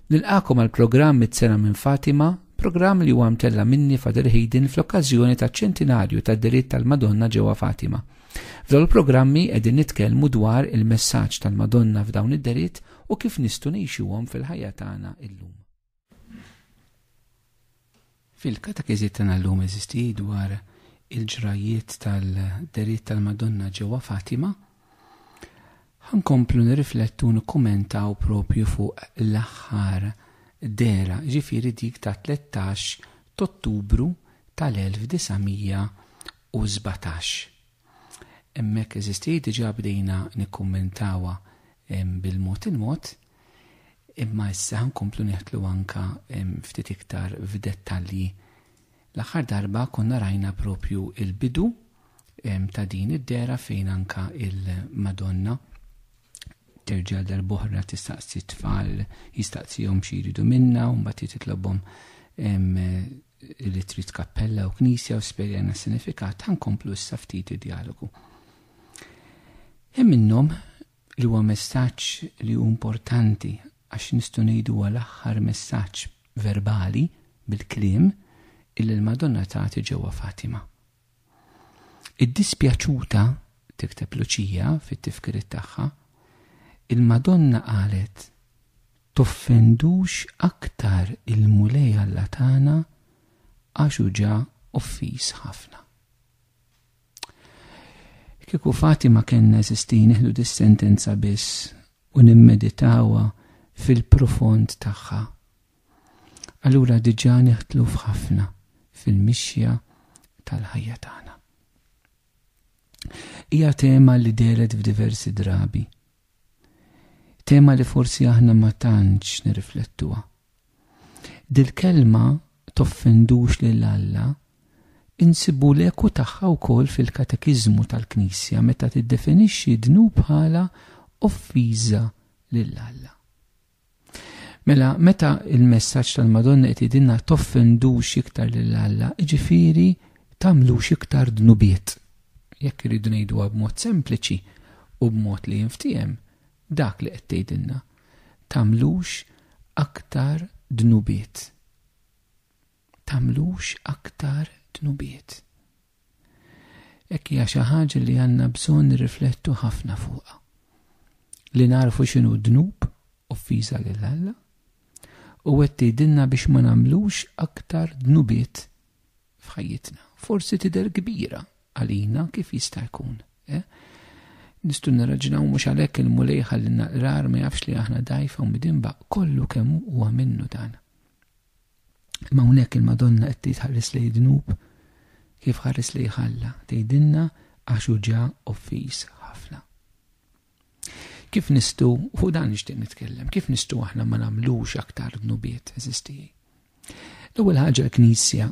Nilqakom għal programm Mit-sena minn Fatima, programm li huwa mtella minni Fader Hayden fl-okkażjoni taċ-ċentinarju tad-diritt tal-Madonna ġewwa Fatima. F'dawn il-programmi qegħdin nitkellmu dwar il-messaġġ tal-Madonna f'dawn id-diritt u kif nistgħu ngħixuhom fil-ħajja tagħna illum. Fil-katekiżi tagħna llum eżisti dwar il-ġrajiet tal-diritt tal-Madonna ġewwa Fatima, ħankomplu nirriflettu nikkummentaw propju fuq l-aħħar dera, ġifieri dik ta' 13 Ottubru tal-1917. Hemmhekk eżisti diġà bdejna nikkummentawha bil-mod il-mod, imma issa ħankomplu neħtlu anke ftit iktar f'dettalji. L-aħħar darba konna rajna propju il-bidu ta' din id-dera fejn anke il-Madonna terġa' darb'oħra tistaqsi t-tfal jistaqsihom xi jridu minnha u mbagħad titlobhom li trid kappella u knisja u spjegana s-sinifikat ħankomplu issa ftit id-dialogu. Hemm minnhom li huwa messaġġ li hu importanti għax nistgħu ngħidu huwa l-aħħar messaġġ verbali bil-kliem illi l-Madonna tagħti ġewwa Fatima. Id-dispjaċuta tikteb Luċija fit-tifkiriet tagħha, il-Madonna qalet toffendux aktar il-mulej Alla tagħna għax hu ġa offiż ħafna. Kieku Fatima kien eżisti nieħdu dis-sentenza biss u nimmeditawha fil-profond tagħha. Allura diġà neħtlu f'ħafna fil-mixja tal-ħajja tagħna. Hija tema li deret f'diversi drabi. Tema li forsi aħna ma tantx nirriflettuha. Dil-kelma toffendux lil Alla insibu l-eku tagħha wkoll fil-katekiżmu tal-Knisja meta tiddefinixxi dnub bħala offiża lil Alla. Mela meta il-messaġġ tal-Madonna qed jgħidilna toffendux iktar lil Alla, jiġifieri tagħmlux iktar dnubiet. Jekk iridu ngħiduha b'mod sempliċi u b'mod li jinftiem, dak li qed tgħidilna tagħmlux aktar dnubiet. Tagħmlux aktar dnubiet. Hekk hija xi ħaġa li għandna bżonn nirriflettu ħafna fuqha. Li narfu x'inhu dnub offiża lil Alla u qed tgħidilna biex ma nagħmlux aktar dnubiet f'ħajjitna. Forsi tidher kbira għalina kif jista' jkun. Nistgħu nirraġunaw mhux għalhekk il-mulej ħallilna qrar ma jafx li aħna dgħajfa u midinba kollu kemm huwa minnu dan. Imma hawnhekk il-Madonna qed tħares lejn dnub kif ħares lejn Ħalla, tgħidilna għax hu ġa offiż ħafna. Kif nistgħu fuq dan nixtieq nitkellem, kif nistgħu aħna ma nagħmlux aktar dnubiet eżisti. L-ewwel ħaġa l-Knisja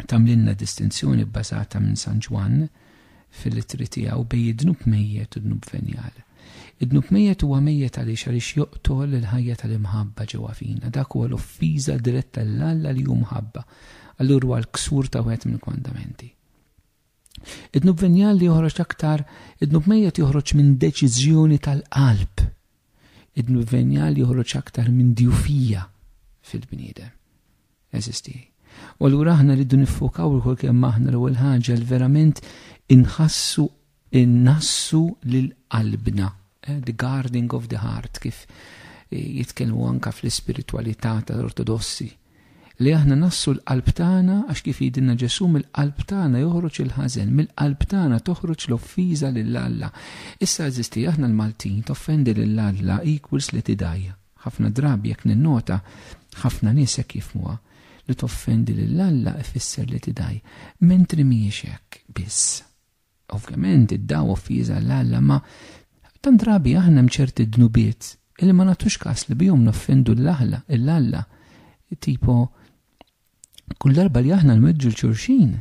tagħmlilna distinzjoni bbażata minn San Ġwan fil-littri tiegħu bejn dnub mejjed u dnub venjal. Id-dnub mejjed huwa mejjed għaliex joqtol il-ħajja tal-imħabba ġewwa fina. Dak huwa l-offiża diretta l-Alla li hu mħabba. Allura huwa l-ksur ta' wieħed mill-kwandamenti. Id-dnub venjal li joħroġ aktar, id-dnub mejjed joħroġ minn deċiżjoni tal-qalb. Id-dnub venjal joħroġ aktar minn djufija fil-bniedem. Eżisti. U allura aħna rridu niffokaw ukoll kemm aħna l-ewwel ħaġa li verament innassu lil qalbna, the guarding of the heart, kif jitkellmu anke fl-ispiritualità tal-Ortodossi, li aħna nassu l-qalb tagħna għax kif jgħidilna Ġesu mill-qalb tagħna joħroġ il-ħażen, mill-qalb tagħna toħroġ l-offiża lil Alla. Issa eżisti aħna l-Maltin toffendi lil Alla equals li tidajja. Ħafna drabi jekk ninnota ħafna nies hekk jifhmuha li toffendi lil Alla ifisser li tidaj, mentri mhijiex hekk biss. Ovvjament id-daw offiża l-Alla, ma tant drabi aħna mċerti dnubiet illi ma nagħtux każ li bihom noffendu l-Alla. Tipo kull darba li aħna nweġġu l-xulxin,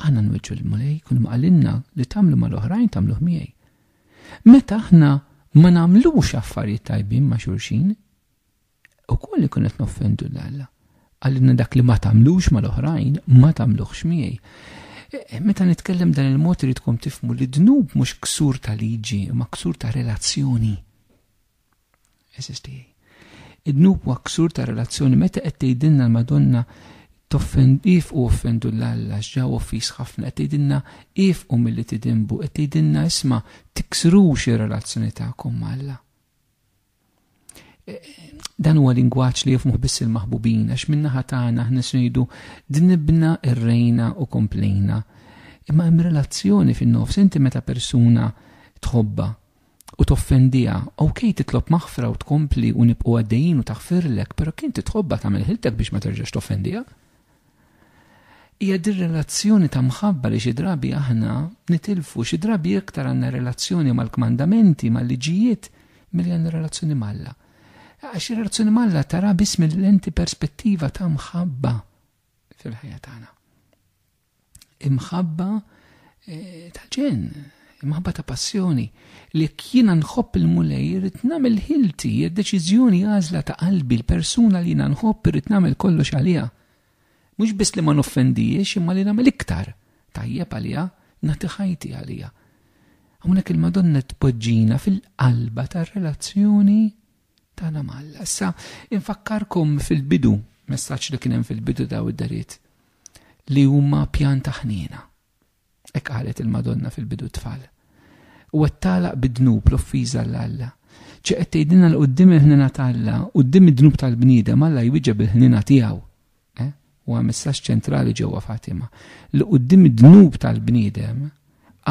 aħna nweġġu l-mulej kull ma qalilna li tagħmlu mal-oħrajn tagħmluh miegħi. Meta aħna ma nagħmlux affarijiet tajbin ma' xulxin, ukoll ikun qed noffendu l-Alla. Għallina dak li ma tagħmlux mal-oħrajn ma tagħmluhx miegħi. Meta nitkellem dan il-mod iridkom tifhmu li dnub mhux ksur ta' liġi, ma ksur ta' relazzjoni. Eżisti. Id-dnub huwa ksur ta' relazzjoni. Meta qed tgħidilna l-Madonna ifqu offendu l-Alla ġew offis ħafna, qed tgħidilna ifqu milli tidinbu, qed tgħidilna isma' tiksrux ir-relazzjoni tagħkom mal-Alla. Dan huwa lingwaġġ li jifhmuh biss il-maħbubin, għax min-naħa tagħna aħna ngħidu dnibna irrejna u komplejna. Imma hemm relazzjoni fin-nofs. Inti meta persuna tħobba u toffendija, okej titlob maħfra u tkompli u nibqgħu għaddejjin u taħfirlek, però kien titħobba tagħmel ħiltek biex ma terġax toffendija. Hija dir relazzjoni ta' mħabba li xi drabi aħna nitilfu, xi drabi iktar għandna relazzjoni mal-kmandamenti, mal-liġijiet milli għandna relazzjoni mal-Alla. Għax ir-relazzjoni mal-Alla tara biss mill-lenti perspettiva ta' mħabba fil-ħajja tagħna. Imħabba tal-ġen, imħabba ta' passjoni, li jiena nħobb il-mulej irrid nagħmel ħilti, id-deċiżjoni għażla ta' qalbi, l-persuna li jiena nħobb irrid nagħmel kollox għaliha. Mhux biss li ma noffendijiex imma li nagħmel iktar tajjeb għaliha, nagħti ħajti għaliha. Hawnhekk il-Madonna tpoġġina fil-qalba tar-relazzjoni tagħna mal-Alla. Issa infakkarkom fil-bidu, messaġġ li kien hemm fil-bidu daw id-dariet, li huma pjan ta' ħniena. Hekk qalet il-Madonna fil-bidu tfal. U għattalaq bid-dnub l-offiża l-Alla. ċe qed tgħidilna l qudiem il-ħnina tal-Alla, quddiem id-dnub tal-bniedem Alla jwieġeb il-ħnina tiegħu. Huwa messaġġ ċentrali ġewwa Fatima. Li quddiem id-dnub tal-bniedem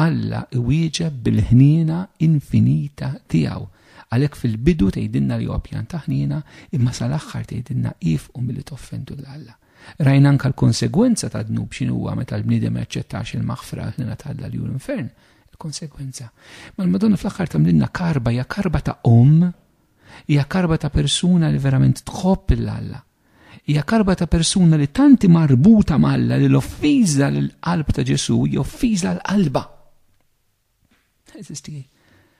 Alla iwieġeb bil-ħniena infinita tiegħu. Għalhekk fil-bidu tgħidilna li huwa pjan ta' ħniena, imma sal-aħħar tgħidilna ifqu milli toffendu l-Alla. Rajna anke l-konsegwenza ta' dnub x'inhu huwa meta l-bniedem ma jaċċettax il-maħfra ħnina tal-Alla li hu l-infern. Il-konsegwenza. Ma l-Madonna fl-aħħar tagħmlilna karba, hija karba ta' hija karba ta' persuna li verament tħobb l-Alla. Hija karba ta' persuna li tanti marbuta mal-Alla li l-offiża l-qalb ta' Ġesu hija offiża l-qalba.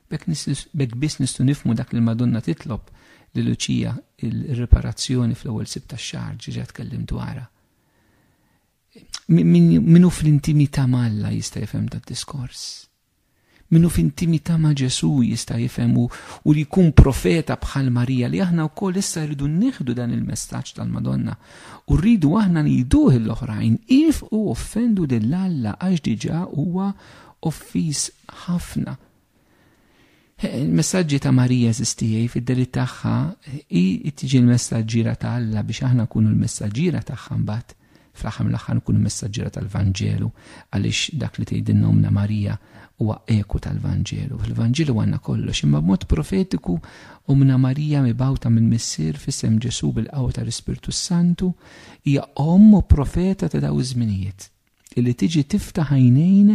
Bekk biss nistgħu nifhmu dak li l-Madonna titlob li Luċija il-riparazzjoni fl-ewwel sib tax-xahar ġiġa tkellim dwarha. Minu fl-intimità mal-Alla jista' jifhem tad-diskors. Minu f'intimità ma' Ġesu jista' jifhem u li jkun profeta bħal Marija li aħna wkoll issa rridu nieħdu dan il-messaġġ tal-Madonna u rridu aħna ngħiduh l-oħrajn ifqu offendu lill-Alla għax diġà huwa offiż ħafna. Il-messaġġi ta' Marija żistijej fid-delitt tagħha hi tiġi l-messaġġiera ta' Alla biex aħna nkunu l-messaġġiera tagħha mbagħad fl-aħħar mill-aħħar nkunu l-messaġġiera tal-Vanġelu għaliex dak li tgħidilna Omna Marija huwa eku tal-Vanġelu. Fil-Vanġelu għandna kollox, imma b'mod profetiku Omna Marija mibgħuta mill-Missier f'isem Ġesu bil-qawwa tal-Ispirtu Santu hija omm u profeta ta' dawn iż-żminijiet illi tiġi tiftaħ għajnejn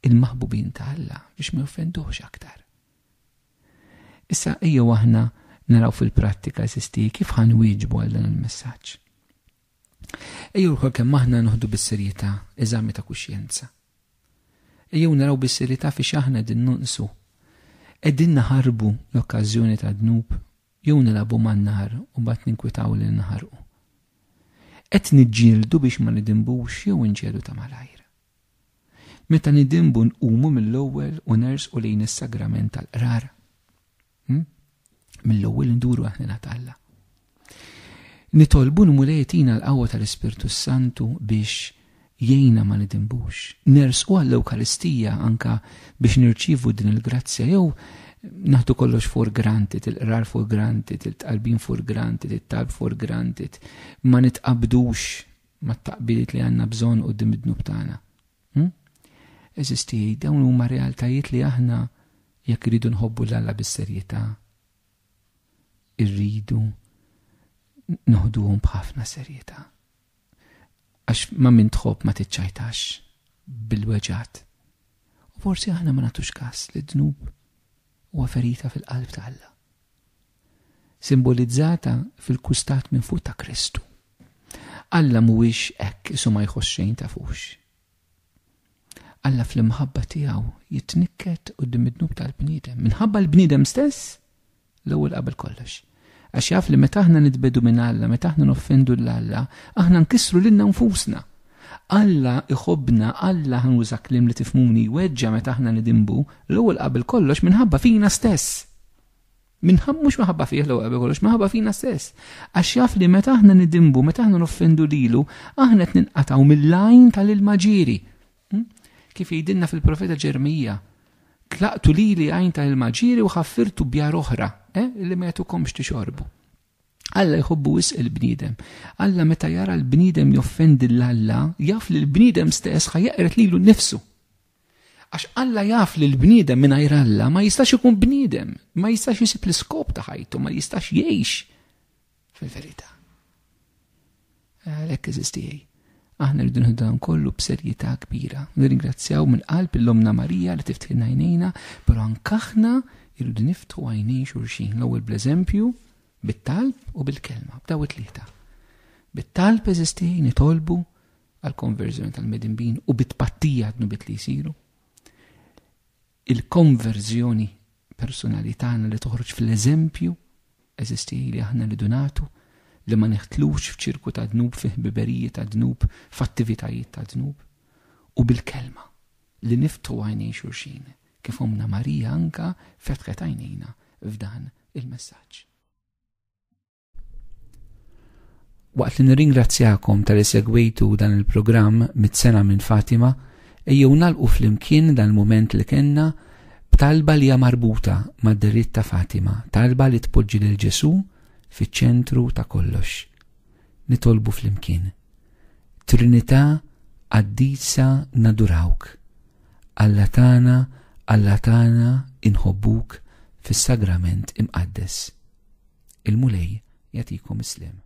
il-maħbubin ta' Alla biex ma joffenduhx aktar. Issa ejjew aħna naraw fil-prattika eżisti kif ħanwieġbu għal dan il-messaġġ. Ejjew ukoll kemm aħna noħdu bis-serjetà eżami ta' kuxjenza. Ejjew naraw bis-serjetà fiex aħna qegħdin nonqsu. Qegħdin naħarbu l-okkażjoni ta' dnub jew nilagħbu man-nar u mbagħad ninkwitaw li nħarqu. Qed niġġieldu biex ma nidinbux jew inġielu ta' malajr. Meta nidinbu nqumu mill-ewwel u nersqu lejn is-sagrament tal-qrar. Mill-ewwel nduru aħna Alla. Nitolbu nmulejtina l-qawwa tal-Ispirtu Santu biex jgħinna ma nidinbux. Nersqu għall-Ewkaristija anka biex nirċievu din il-grazzja jew naħdu kollox for granted, il-qrar for granted, il-tqalbin for granted, it-talb for granted, ma nitqabdux ma t-taqbiliet li għandna bżonn quddiem id-dnub tagħna. Eżisti, dawn huma realtajiet li aħna jekk iridu nħobbu l-Alla bis-serjetà, irridu noħduhom b'ħafna serjetà. Għax ma min tħobb ma tiċċajtax bil-weġat. U forsi aħna ma nagħtux każ li d-dnub huwa ferita fil-qalb ta' Alla. Simbolizzata fil-kustat minn fuq ta' Kristu. Alla mhuwiex hekk isu ma jħoss xejn tafux. Alla fl-imħabba tiegħu jitnikket quddiem id-dnub tal-bniedem. Minħabba l-bniedem stess l-ewwel qabel kollox. Għax jaf li meta aħna nitbedu minn Alla, meta aħna noffendu l-Alla, aħna nkissru lilna nfusna. Alla iħobbna, Alla ħanuża kliem li tifhmuni weġġa meta aħna nidinbu l-ewwel qabel kollox minħabba fina stess. mhux maħabba fih l-ewwel kollox, maħabba fina stess. Għax jaf li meta aħna nidimbu, meta aħna noffendu lilu, aħna qed ninqataw mill-lajn tal-ilmaġiri. Kif jgħidilna fil-profeta Ġermija, tlaqtu lili għajn tal-ilmaġiri u ħaffirtu bjar oħra, li ma jagħtukomx tixorbu. Alla jħobbu wisq il-bniedem. Alla meta jara l-bniedem joffendi l-Alla, jaf li l-bniedem stess ħajjaqret lilu nnifsu. Għax Alla jaf li l-bniedem mingħajr Alla ma jistax ikun bniedem, ma jistax jisib l-iskop ta' ħajtu, ma jistax jgħix fil-verità. Għalhekk eżistijaj. Aħna rridu nħiddu kollu b'serjetà kbira. Nirringrazzjaw minn qalb l-Omna Marija li tiftilna għajnejna, però anke aħna rridu niftħu għajnej xulxin. L-ewwel bl-eżempju bit-talb u bil-kelma, b'daw it-tlieta. Bit-talb eżistijaj nitolbu għall-konverżjoni tal-medinbin u bit-pattija dnubit li jsiru. Il-konverżjoni personali tagħna li toħroġ fl-eżempju eżistijaj li aħna li donatu li ma neħtlux f'ċirku ta' dnub, fi ħbiberiji ta' dnub, f'attivitajiet ta' dnub. U bil-kelma li niftu għajnej xulxin, kif Omna Marija anka fetħet għajnejna f'dan il-messaġġ. Waqt li nirringrazzjakom tal-li segwejtu dan il-programm mit-sena minn Fatima, ejjew nagħlqu flimkien dan il-mument li kellna b'talba li hija marbuta mad-deritt ta' Fatima, talba li tpoġġi lil Ġesu fiċ-ċentru ta' kollox. Nitolbu flimkien. Trinità Qaddisa nadurawk. Alla tagħna inħobbuk fis-sagrament imqaddes. Il-Mulej jagħtikom islim.